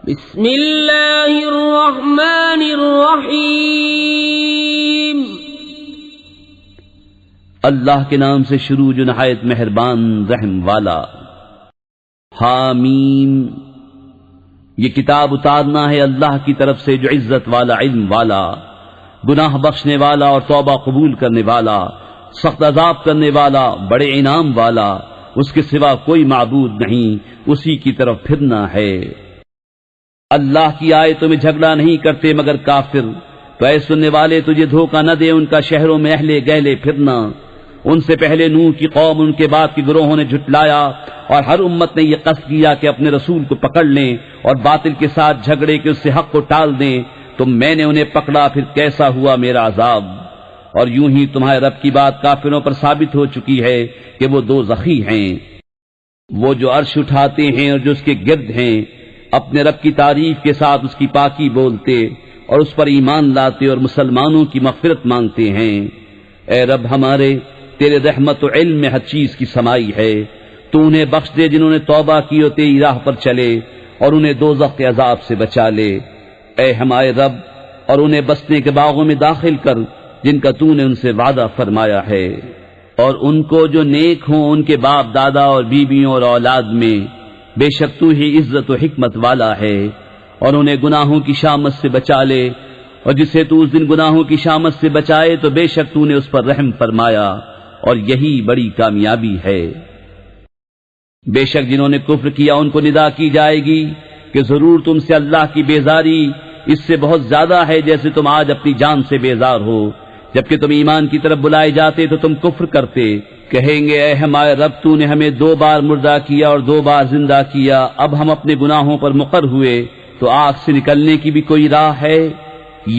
بسم اللہ الرحمن الرحیم اللہ کے نام سے شروع جو نہایت مہربان رحم والا۔ حامیم، یہ کتاب اتارنا ہے اللہ کی طرف سے جو عزت والا، علم والا، گناہ بخشنے والا اور توبہ قبول کرنے والا، سخت عذاب کرنے والا، بڑے انعام والا، اس کے سوا کوئی معبود نہیں، اسی کی طرف پھرنا ہے۔ اللہ کی آیتوں میں جھگڑا نہیں کرتے مگر کافر، تو اے سننے والے تجھے دھوکہ نہ دے ان کا شہروں میں اہل گہلے پھرنا۔ ان سے پہلے نوح کی قوم، ان کے بعد کے گروہوں نے جھٹلایا، اور ہر امت نے یہ قصد کیا کہ اپنے رسول کو پکڑ لیں اور باطل کے ساتھ جھگڑے کہ اس سے حق کو ٹال دیں، تو میں نے انہیں پکڑا، پھر کیسا ہوا میرا عذاب۔ اور یوں ہی تمہارے رب کی بات کافروں پر ثابت ہو چکی ہے کہ وہ دوزخی ہیں۔ وہ جو عرش اٹھاتے ہیں اور جو اس کے گرد ہیں، اپنے رب کی تعریف کے ساتھ اس کی پاکی بولتے اور اس پر ایمان لاتے اور مسلمانوں کی مغفرت مانگتے ہیں۔ اے رب ہمارے، تیرے رحمت و علم میں ہر چیز کی سمائی ہے، تو انہیں بخش دے جنہوں نے توبہ کی اور تیری راہ پر چلے، اور انہیں دوزخ کے عذاب سے بچا لے۔ اے ہمارے رب، اور انہیں بسنے کے باغوں میں داخل کر جن کا تو نے ان سے وعدہ فرمایا ہے، اور ان کو جو نیک ہوں ان کے باپ دادا اور بیویوں اور اولاد میں، بے شک تو ہی عزت و حکمت والا ہے۔ اور انہیں گناہوں کی شامت سے بچا لے، اور جسے تو اس دن گناہوں کی شامت سے بچائے تو بے شک تو نے اس پر رحم فرمایا، اور یہی بڑی کامیابی ہے۔ بے شک جنہوں نے کفر کیا ان کو ندا کی جائے گی کہ ضرور تم سے اللہ کی بیزاری اس سے بہت زیادہ ہے جیسے تم آج اپنی جان سے بیزار ہو، جبکہ تم ایمان کی طرف بلائے جاتے تو تم کفر کرتے۔ کہیں گے اے ہمارے رب، تو نے ہمیں 2 بار مردہ کیا اور 2 بار زندہ کیا، اب ہم اپنے گناہوں پر مقر ہوئے، تو آگ سے نکلنے کی بھی کوئی راہ ہے؟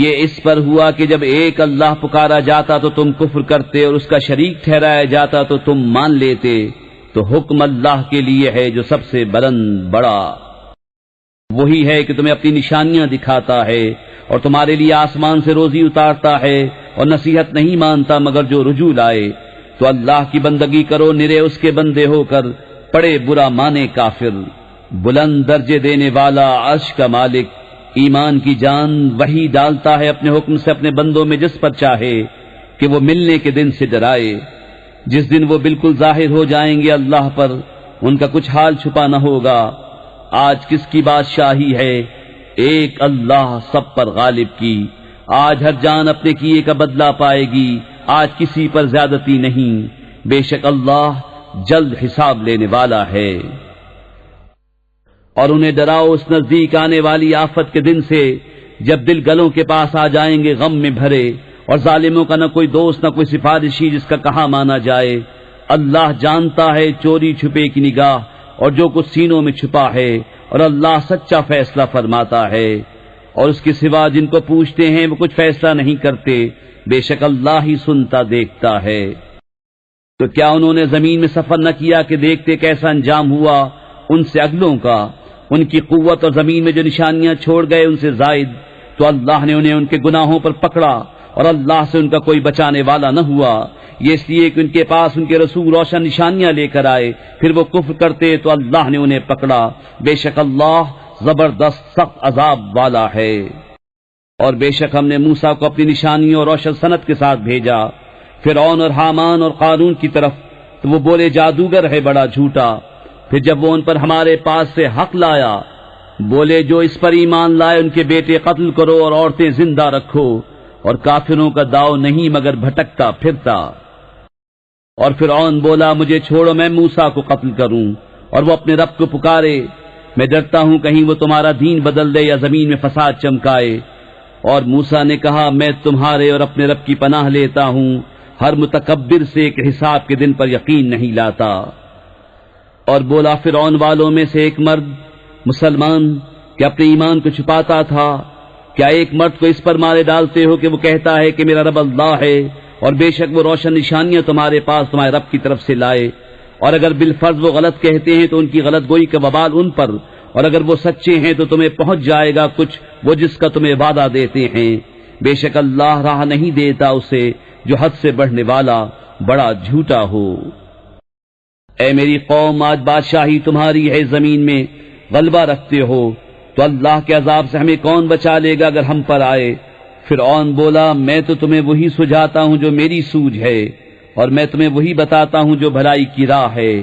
یہ اس پر ہوا کہ جب ایک اللہ پکارا جاتا تو تم کفر کرتے، اور اس کا شریک ٹھہرایا جاتا تو تم مان لیتے۔ تو حکم اللہ کے لیے ہے جو سب سے بلند بڑا، وہی ہے کہ تمہیں اپنی نشانیاں دکھاتا ہے، اور تمہارے لیے آسمان سے روزی اتارتا ہے، اور نصیحت نہیں مانتا مگر جو رجوع لائے۔ تو اللہ کی بندگی کرو نرے اس کے بندے ہو کر، پڑے برا مانے کافر۔ بلند درجے دینے والا، عرش کا مالک، ایمان کی جان وہی ڈالتا ہے اپنے حکم سے اپنے بندوں میں جس پر چاہے، کہ وہ ملنے کے دن سے ڈرائے، جس دن وہ بالکل ظاہر ہو جائیں گے اللہ پر، ان کا کچھ حال چھپا نہ ہوگا۔ آج کس کی بادشاہی ہے؟ ایک اللہ سب پر غالب کی۔ آج ہر جان اپنے کیے کا بدلہ پائے گی، آج کسی پر زیادتی نہیں، بے شک اللہ جلد حساب لینے والا ہے۔ اور انہیں ڈراؤ اس نزدیک آنے والی آفت کے دن سے جب دل گلوں کے پاس آ جائیں گے غم میں بھرے، اور ظالموں کا نہ کوئی دوست نہ کوئی سفارشی جس کا کہا مانا جائے۔ اللہ جانتا ہے چوری چھپے کی نگاہ اور جو کچھ سینوں میں چھپا ہے، اور اللہ سچا فیصلہ فرماتا ہے۔ اور اس کے سوا جن کو پوچھتے ہیں وہ کچھ فیصلہ نہیں کرتے، بے شک اللہ ہی سنتا دیکھتا ہے۔ تو کیا انہوں نے زمین میں سفر نہ کیا کہ دیکھتے کیسا انجام ہوا ان سے اگلوں کا؟ ان کی قوت اور زمین میں جو نشانیاں چھوڑ گئے ان سے زائد، تو اللہ نے انہیں ان کے گناہوں پر پکڑا، اور اللہ سے ان کا کوئی بچانے والا نہ ہوا۔ یہ اس لیے کہ ان کے پاس ان کے رسول روشن نشانیاں لے کر آئے، پھر وہ کفر کرتے تو اللہ نے انہیں پکڑا۔ بے شک اللہ زبردست سخت عذاب والا ہے۔ اور بے شک ہم نے موسیٰ کو اپنی نشانیوں اور روشن سند کے ساتھ بھیجا فرعون اور حامان اور قارون کی طرف، تو وہ بولے جادوگر ہے بڑا جھوٹا۔ پھر جب وہ ان پر ہمارے پاس سے حق لایا، بولے جو اس پر ایمان لائے ان کے بیٹے قتل کرو اور عورتیں زندہ رکھو، اور کافروں کا داؤ نہیں مگر بھٹکتا پھرتا۔ اور فرعون بولا مجھے چھوڑو میں موسیٰ کو قتل کروں، اور وہ اپنے رب کو پکارے، میں ڈرتا ہوں کہیں وہ تمہارا دین بدل دے یا زمین میں فساد چمکائے۔ اور موسیٰ نے کہا میں تمہارے اور اپنے رب کی پناہ لیتا ہوں، ہر متکبر سے کہ حساب کے دن پر یقین نہیں لاتا۔ اور بولا فرعون والوں میں سے ایک مرد مسلمان کہ اپنے ایمان کو چھپاتا تھا، کیا ایک مرد کو اس پر مارے ڈالتے ہو کہ وہ کہتا ہے کہ میرا رب اللہ ہے، اور بے شک وہ روشن نشانیاں تمہارے پاس تمہارے رب کی طرف سے لائے؟ اور اگر بالفرض وہ غلط کہتے ہیں تو ان کی غلط گوئی کا وبال ان پر، اور اگر وہ سچے ہیں تو تمہیں پہنچ جائے گا کچھ وہ جس کا تمہیں وعدہ دیتے ہیں۔ بے شک اللہ راہ نہیں دیتا اسے جو حد سے بڑھنے والا بڑا جھوٹا ہو۔ اے میری قوم، آج بادشاہی تمہاری ہے، زمین میں غلبہ رکھتے ہو، تو اللہ کے عذاب سے ہمیں کون بچا لے گا اگر ہم پر آئے؟ فرعون بولا میں تو تمہیں وہی سجھاتا ہوں جو میری سوجھ ہے، اور میں تمہیں وہی بتاتا ہوں جو بھلائی کی راہ ہے۔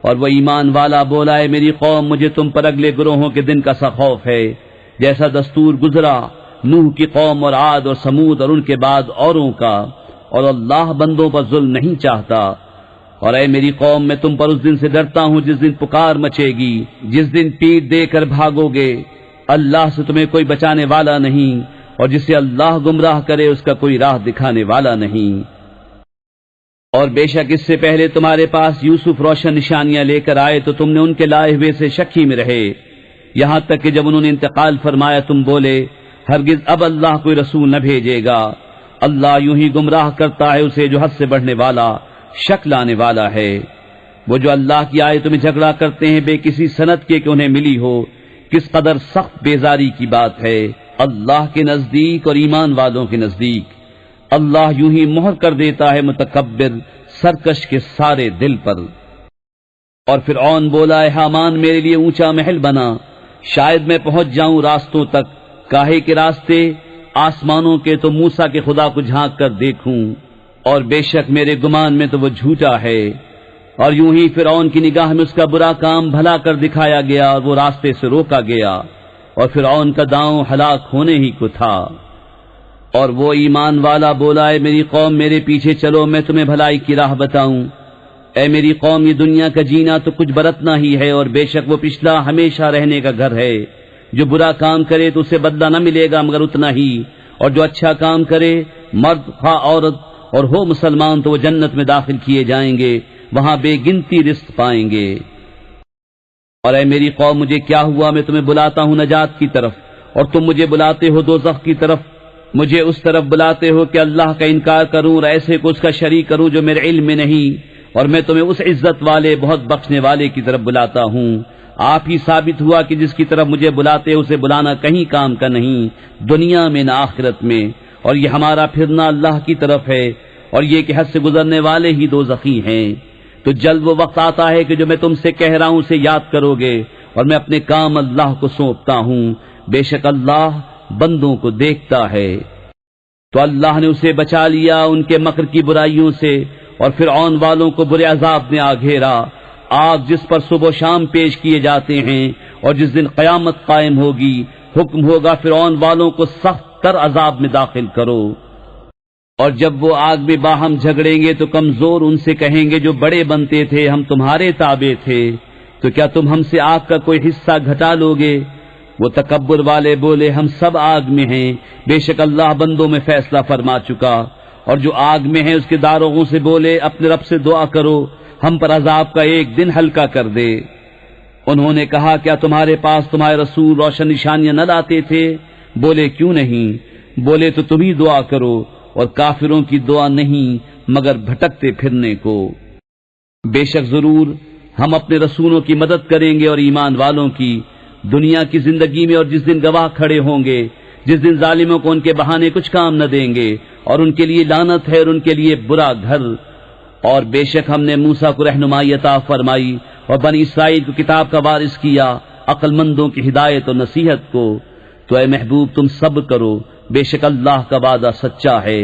اور وہ ایمان والا بولا ہے میری قوم مجھے تم پر اگلے گروہوں کے دن کا سا خوف ہے، جیسا دستور گزرا نوح کی قوم اور عاد اور سمود اور ان کے بعد اوروں کا، اور اللہ بندوں پر ظلم نہیں چاہتا۔ اور اے میری قوم میں تم پر اس دن سے ڈرتا ہوں جس دن پکار مچے گی، جس دن پیٹ دے کر بھاگو گے، اللہ سے تمہیں کوئی بچانے والا نہیں، اور جسے اللہ گمراہ کرے اس کا کوئی راہ دکھانے والا نہیں۔ اور بے شک اس سے پہلے تمہارے پاس یوسف روشن نشانیاں لے کر آئے تو تم نے ان کے لائے ہوئے سے شک ہی میں رہے، یہاں تک کہ جب انہوں نے انتقال فرمایا تم بولے ہرگز اب اللہ کوئی رسول نہ بھیجے گا، اللہ یوں ہی گمراہ کرتا ہے اسے جو حد سے بڑھنے والا شک لانے والا ہے۔ وہ جو اللہ کی آیتوں میں جھگڑا کرتے ہیں بے کسی سند کے کہ انہیں ملی ہو، کس قدر سخت بیزاری کی بات ہے اللہ کے نزدیک اور ایمان والوں کے نزدیک۔ اللہ یوں ہی مہر کر دیتا ہے متکبر سرکش کے سارے دل پر۔ اور فرعون بولا اے حامان میرے لیے اونچا محل بنا، شاید میں پہنچ جاؤں راستوں تک، کاہے کے راستے آسمانوں کے تو موسیٰ کے خدا کو جھانک کر دیکھوں، اور بے شک میرے گمان میں تو وہ جھوٹا ہے۔ اور یوں ہی فرعون کی نگاہ میں اس کا برا کام بھلا کر دکھایا گیا اور وہ راستے سے روکا گیا، اور فرعون کا داؤں ہلاک ہونے ہی کو تھا۔ اور وہ ایمان والا بولا اے میری قوم میرے پیچھے چلو میں تمہیں بھلائی کی راہ بتاؤں۔ اے میری قوم یہ دنیا کا جینا تو کچھ برتنا ہی ہے، اور بے شک وہ پچھلا ہمیشہ رہنے کا گھر ہے۔ جو برا کام کرے تو اسے بدلہ نہ ملے گا مگر اتنا ہی، اور جو اچھا کام کرے مرد خواہ عورت اور ہو مسلمان تو وہ جنت میں داخل کیے جائیں گے، وہاں بے گنتی رزق پائیں گے۔ اور اے میری قوم مجھے کیا ہوا میں تمہیں بلاتا ہوں نجات کی طرف اور تم مجھے بلاتے ہو دوزخ کی طرف، مجھے اس طرف بلاتے ہو کہ اللہ کا انکار کروں اور ایسے کو اس کا شریک کروں جو میرے علم میں نہیں، اور میں تمہیں اس عزت والے بہت بخشنے والے کی طرف بلاتا ہوں۔ آپ ہی ثابت ہوا کہ جس کی طرف مجھے بلاتے اسے بلانا کہیں کام کا نہیں، دنیا میں نہ آخرت میں، اور یہ ہمارا پھرنا اللہ کی طرف ہے، اور یہ کہ حد سے گزرنے والے ہی دوزخی ہیں۔ تو جلد وہ وقت آتا ہے کہ جو میں تم سے کہہ رہا ہوں اسے یاد کرو گے، اور میں اپنے کام اللہ کو سونپتا ہوں، بے شک اللہ بندوں کو دیکھتا ہے۔ تو اللہ نے اسے بچا لیا ان کے مکر کی برائیوں سے، اور فرعون والوں کو برے عذاب نے آ گھیرا، آگ جس پر صبح و شام پیش کیے جاتے ہیں، اور جس دن قیامت قائم ہوگی حکم ہوگا فرعون والوں کو سخت تر عذاب میں داخل کرو۔ اور جب وہ آگ میں باہم جھگڑیں گے تو کمزور ان سے کہیں گے جو بڑے بنتے تھے ہم تمہارے تابع تھے، تو کیا تم ہم سے آگ کا کوئی حصہ گھٹا لو گے؟ وہ تکبر والے بولے ہم سب آگ میں ہیں، بے شک اللہ بندوں میں فیصلہ فرما چکا۔ اور جو آگ میں ہیں اس کے داروغوں سے بولے اپنے رب سے دعا کرو ہم پر عذاب کا ایک دن ہلکا کر دے۔ انہوں نے کہا کیا تمہارے پاس تمہارے رسول روشن نشانیاں نہ لاتے تھے؟ بولے کیوں نہیں؟ بولے تو تم ہی دعا کرو، اور کافروں کی دعا نہیں مگر بھٹکتے پھرنے کو۔ بے شک ضرور ہم اپنے رسولوں کی مدد کریں گے اور ایمان والوں کی دنیا کی زندگی میں، اور جس دن گواہ کھڑے ہوں گے، جس دن ظالموں کو ان کے بہانے کچھ کام نہ دیں گے، اور ان کے لیے لعنت ہے اور ان کے لیے برا گھر۔ اور بے شک ہم نے موسیٰ کو رہنمائی عطا فرمائی اور بنی اسرائیل کو کتاب کا وارث کیا، عقل مندوں کی ہدایت اور نصیحت کو۔ تو اے محبوب تم صبر کرو، بے شک اللہ کا وعدہ سچا ہے،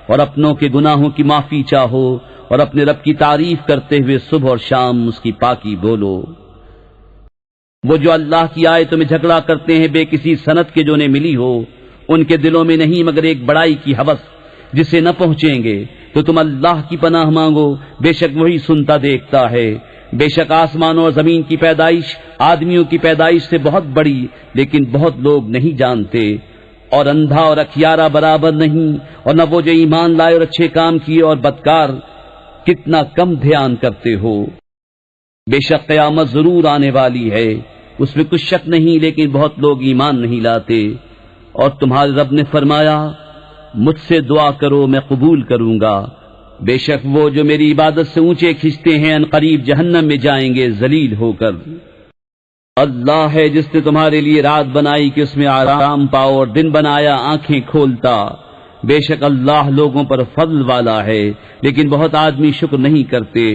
اور اپنوں کے گناہوں کی معافی چاہو اور اپنے رب کی تعریف کرتے ہوئے صبح اور شام اس کی پاکی بولو۔ وہ جو اللہ کی آیتوں میں جھگڑا کرتے ہیں بے کسی سند کے جو انہیں ملی ہو، ان کے دلوں میں نہیں مگر ایک بڑائی کی ہوس جسے نہ پہنچیں گے، تو تم اللہ کی پناہ مانگو، بے شک وہی سنتا دیکھتا ہے۔ بے شک آسمانوں اور زمین کی پیدائش آدمیوں کی پیدائش سے بہت بڑی، لیکن بہت لوگ نہیں جانتے۔ اور اندھا اور اکھیارا برابر نہیں، اور نہ وہ جو ایمان لائے اور اچھے کام کیے اور بدکار کتنا کم دھیان کرتے ہو۔ بے شک قیامت ضرور آنے والی ہے، اس میں کچھ شک نہیں، لیکن بہت لوگ ایمان نہیں لاتے۔ اور تمہارے رب نے فرمایا مجھ سے دعا کرو میں قبول کروں گا، بے شک وہ جو میری عبادت سے اونچے کھنچتے ہیں ان قریب جہنم میں جائیں گے ذلیل ہو کر۔ اللہ ہے جس نے تمہارے لیے رات بنائی کہ اس میں آرام پاؤ، اور دن بنایا آنکھیں کھولتا، بے شک اللہ لوگوں پر فضل والا ہے، لیکن بہت آدمی شکر نہیں کرتے۔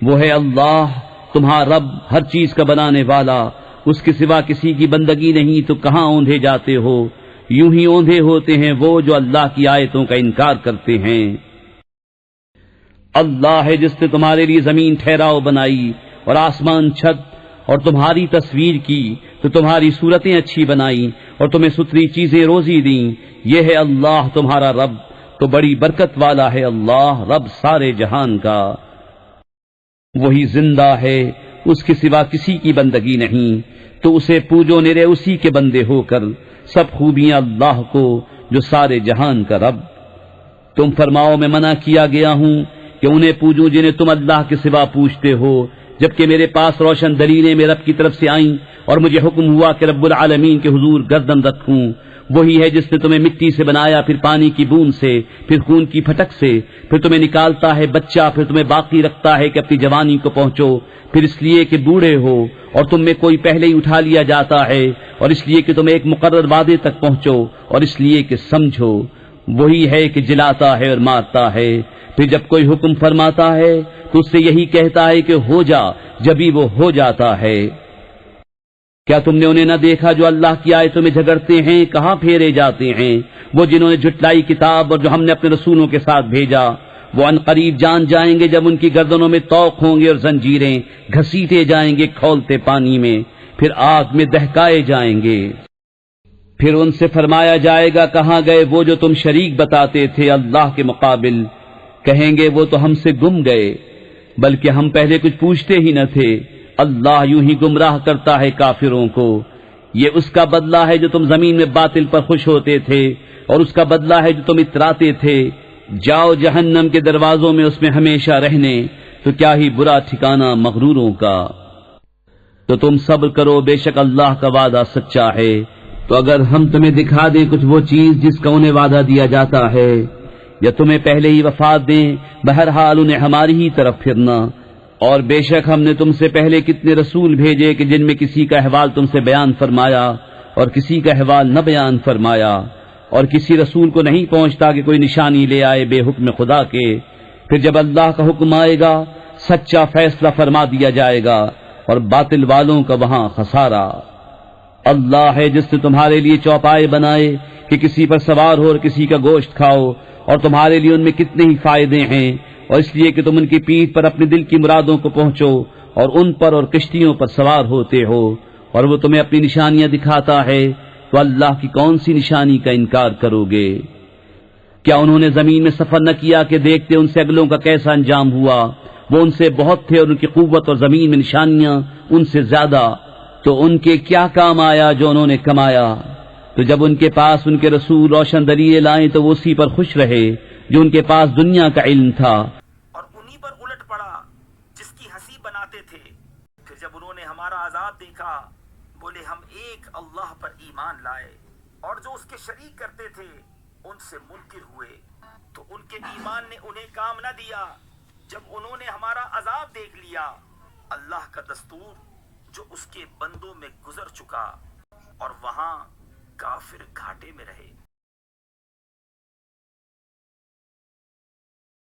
وہ ہے اللہ تمہارا رب ہر چیز کا بنانے والا، اس کے سوا کسی کی بندگی نہیں تو کہاں اوندھے جاتے ہو؟ یوں ہی اوندھے ہوتے ہیں وہ جو اللہ کی آیتوں کا انکار کرتے ہیں۔ اللہ ہے جس نے تمہارے لیے زمین ٹھہراؤ بنائی اور آسمان چھت، اور تمہاری تصویر کی تو تمہاری صورتیں اچھی بنائی اور تمہیں ستھری چیزیں روزی دیں۔ یہ ہے اللہ تمہارا رب، تو بڑی برکت والا ہے اللہ رب سارے جہان کا۔ وہی زندہ ہے، اس کے سوا کسی کی بندگی نہیں، تو اسے پوجو نرے اسی کے بندے ہو کر، سب خوبیاں اللہ کو جو سارے جہان کا رب۔ تم فرماؤ میں منع کیا گیا ہوں کہ انہیں پوجوں جنہیں تم اللہ کے سوا پوچھتے ہو، جبکہ میرے پاس روشن دلیلیں میرے رب کی طرف سے آئیں اور مجھے حکم ہوا کہ رب العالمین کے حضور گردن رکھوں۔ وہی ہے جس نے تمہیں مٹی سے بنایا، پھر پانی کی بوند سے، پھر خون کی پھٹک سے، پھر تمہیں نکالتا ہے بچہ، پھر تمہیں باقی رکھتا ہے کہ اپنی جوانی کو پہنچو، پھر اس لیے کہ بوڑھے ہو اور تم میں کوئی پہلے ہی اٹھا لیا جاتا ہے، اور اس لیے کہ تم ایک مقرر وعدے تک پہنچو، اور اس لیے کہ سمجھو۔ وہی ہے کہ جلاتا ہے اور مارتا ہے، پھر جب کوئی حکم فرماتا ہے تو اس سے یہی کہتا ہے کہ ہو جا، جبھی وہ ہو جاتا ہے۔ کیا تم نے انہیں نہ دیکھا جو اللہ کی آیتوں میں جھگڑتے ہیں؟ کہاں پھیرے جاتے ہیں وہ جنہوں نے جھٹلائی کتاب اور جو ہم نے اپنے رسولوں کے ساتھ بھیجا۔ وہ ان قریب جان جائیں گے جب ان کی گردنوں میں طوق ہوں گے اور زنجیریں، گھسیٹے جائیں گے کھولتے پانی میں، پھر آگ میں دہکائے جائیں گے۔ پھر ان سے فرمایا جائے گا کہاں گئے وہ جو تم شریک بتاتے تھے اللہ کے مقابل؟ کہیں گے وہ تو ہم سے گم گئے، بلکہ ہم پہلے کچھ پوچھتے ہی نہ تھے۔ اللہ یوں ہی گمراہ کرتا ہے کافروں کو۔ یہ اس کا بدلہ ہے جو تم زمین میں باطل پر خوش ہوتے تھے، اور اس کا بدلہ ہے جو تم اتراتے تھے۔ جاؤ جہنم کے دروازوں میں اس میں ہمیشہ رہنے، تو کیا ہی برا ٹھکانہ مغروروں کا۔ تو تم صبر کرو، بے شک اللہ کا وعدہ سچا ہے۔ تو اگر ہم تمہیں دکھا دیں کچھ وہ چیز جس کا انہیں وعدہ دیا جاتا ہے، یا تمہیں پہلے ہی وفات دیں، بہرحال انہیں ہماری ہی طرف پھرنا۔ اور بے شک ہم نے تم سے پہلے کتنے رسول بھیجے کہ جن میں کسی کا احوال تم سے بیان فرمایا اور کسی کا احوال نہ بیان فرمایا، اور کسی رسول کو نہیں پہنچتا کہ کوئی نشانی لے آئے بے حکم خدا کے۔ پھر جب اللہ کا حکم آئے گا سچا فیصلہ فرما دیا جائے گا، اور باطل والوں کا وہاں خسارہ۔ اللہ ہے جس نے تمہارے لیے چوپائے بنائے کہ کسی پر سوار ہو اور کسی کا گوشت کھاؤ، اور تمہارے لیے ان میں کتنے ہی فائدے ہیں، اور اس لیے کہ تم ان کی پیٹھ پر اپنے دل کی مرادوں کو پہنچو اور ان پر اور کشتیوں پر سوار ہوتے ہو، اور وہ تمہیں اپنی نشانیاں دکھاتا ہے، تو اللہ کی کون سی نشانی کا انکار کرو گے؟ کیا انہوں نے زمین میں سفر نہ کیا کہ دیکھتے ان سے اگلوں کا کیسا انجام ہوا؟ وہ ان سے بہت تھے اور ان کی قوت اور زمین میں نشانیاں ان سے زیادہ، تو ان کے کیا کام آیا جو انہوں نے کمایا؟ تو جب ان کے پاس ان کے رسول روشن دلیلیں لائیں تو وہ اسی پر خوش رہے جو ان کے پاس دنیا کا علم تھا، اور انہی پر الٹ پڑا جس کی ہنسی بناتے تھے۔ پھر جب انہوں نے ہمارا عذاب دیکھا بولے ہم ایک اللہ پر ایمان لائے، اور جو اس کے شریک کرتے تھے ان سے منکر ہوئے، تو ان کے ایمان نے انہیں کام نہ دیا جب انہوں نے ہمارا عذاب دیکھ لیا۔ اللہ کا دستور جو اس کے بندوں میں گزر چکا، اور وہاں کافر گھاٹے میں رہے۔